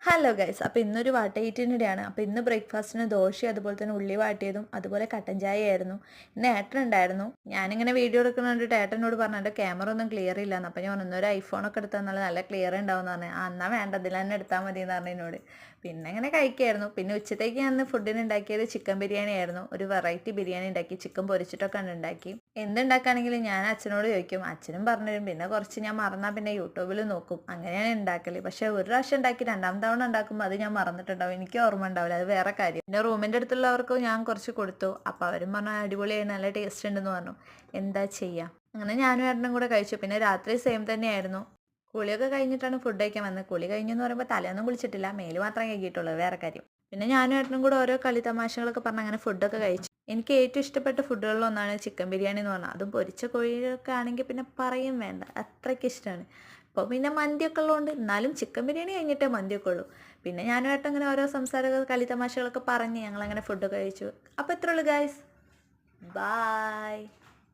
Hello guys, അപ്പോൾ ഇന്നൊരു വാട്ടയിറ്റിനിടെയാണ്. അപ്പോൾ ഇന്ന് ബ്രേക്ക്ഫാസ്റ്റിന് ദോശയും അതുപോലെ തന്നെ ഉള്ളി വാട്ടിയതും അതുപോലെ കട്ടൻ ചായയായിരുന്നു. ഇന്ന് ഏട്ടനുണ്ടായിരുന്നു. ഞാനിങ്ങനെ വീഡിയോ എടുക്കുന്നുണ്ട്. ഏട്ടനോട് പറഞ്ഞു എൻ്റെ ക്യാമറ ഒന്നും ക്ലിയർ ഇല്ലാന്ന്. അപ്പോൾ ഞാൻ പറഞ്ഞു ഇന്നൊരു ഐഫോണൊക്കെ എടുത്താൽ നല്ല ക്ലിയർ ഉണ്ടാവുമെന്ന് പറഞ്ഞു. എന്നാൽ വേണ്ട, ഇതിൽ തന്നെ എടുത്താൽ മതി എന്ന് പറഞ്ഞു എന്നോട്. പിന്നെ ഇങ്ങനെ കഴിക്കായിരുന്നു. പിന്നെ ഉച്ചത്തേക്ക് ഞാൻ ഫുഡിന് ഉണ്ടാക്കിയത് ചിക്കൻ ബിരിയാണി ആയിരുന്നു. ഒരു വെറൈറ്റി ബിരിയാണി ഉണ്ടാക്കി, ചിക്കൻ പൊരിച്ചിട്ടൊക്കെ ഉണ്ടാക്കി. എന്തുണ്ടാക്കുകയാണെങ്കിലും ഞാൻ അച്ഛനോട് ചോദിക്കും, അച്ഛനും പറഞ്ഞു തരും. പിന്നെ കുറച്ച് ഞാൻ മറന്നാൽ പിന്നെ യൂട്യൂബിൽ നോക്കും. അങ്ങനെയാണ് ഉണ്ടാക്കൽ. പക്ഷേ ഒരു പ്രാവശ്യം ഉണ്ടാക്കി രണ്ടാമത്തെ തവണ ഉണ്ടാക്കുമ്പോൾ അത് ഞാൻ മറന്നിട്ടുണ്ടാവും. എനിക്ക് ഓർമ്മ ഉണ്ടാവില്ല, അത് വേറെ കാര്യം. പിന്നെ റൂമിൻ്റെ അടുത്തുള്ളവർക്ക് ഞാൻ കുറച്ച് കൊടുത്തു. അപ്പോൾ അവരും പറഞ്ഞു അടിപൊളിയായി, നല്ല ടേസ്റ്റ് ഉണ്ടെന്ന് പറഞ്ഞു. എന്താ ചെയ്യുക, അങ്ങനെ ഞാനും ഏട്ടനും കൂടെ കഴിച്ചു. പിന്നെ രാത്രി സെയിം തന്നെയായിരുന്നു. കുളിയൊക്കെ കഴിഞ്ഞിട്ടാണ് ഫുഡ് കഴിക്കാൻ വന്നത്. കുളി കഴിഞ്ഞെന്ന് പറയുമ്പോൾ തലേയൊന്നും കുളിച്ചിട്ടില്ല, മേല് മാത്രമേ കഴുകിയിട്ടുള്ളൂ, വേറെ കാര്യം. പിന്നെ ഞാനും ഏട്ടനും കൂടെ ഓരോ കളി തമാശകളൊക്കെ പറഞ്ഞ് അങ്ങനെ ഫുഡൊക്കെ കഴിച്ചു. എനിക്ക് ഏറ്റവും ഇഷ്ടപ്പെട്ട ഫുഡുകളിലൊന്നാണ് ചിക്കൻ ബിരിയാണി എന്ന് പറഞ്ഞാൽ. അതും പൊരിച്ച കോഴിയൊക്കെ ആണെങ്കിൽ പിന്നെ പറയും വേണ്ട, അത്രയ്ക്ക് ഇഷ്ടമാണ്. ഇപ്പോൾ പിന്നെ മന്തിയൊക്കെ ഉള്ളതുകൊണ്ട് എന്നാലും ചിക്കൻ ബിരിയാണി കഴിഞ്ഞിട്ടേ മന്തിയൊക്കെ ഉള്ളൂ. പിന്നെ ഞാനും ഏട്ടൻ ഇങ്ങനെ ഓരോ സംസാരങ്ങൾ കളി തമാശകളൊക്കെ പറഞ്ഞ് ഞങ്ങളങ്ങനെ ഫുഡൊക്കെ കഴിച്ചു. അപ്പോൾ ഇത്രയുള്ളൂ ഗൈസ്, ബായ്.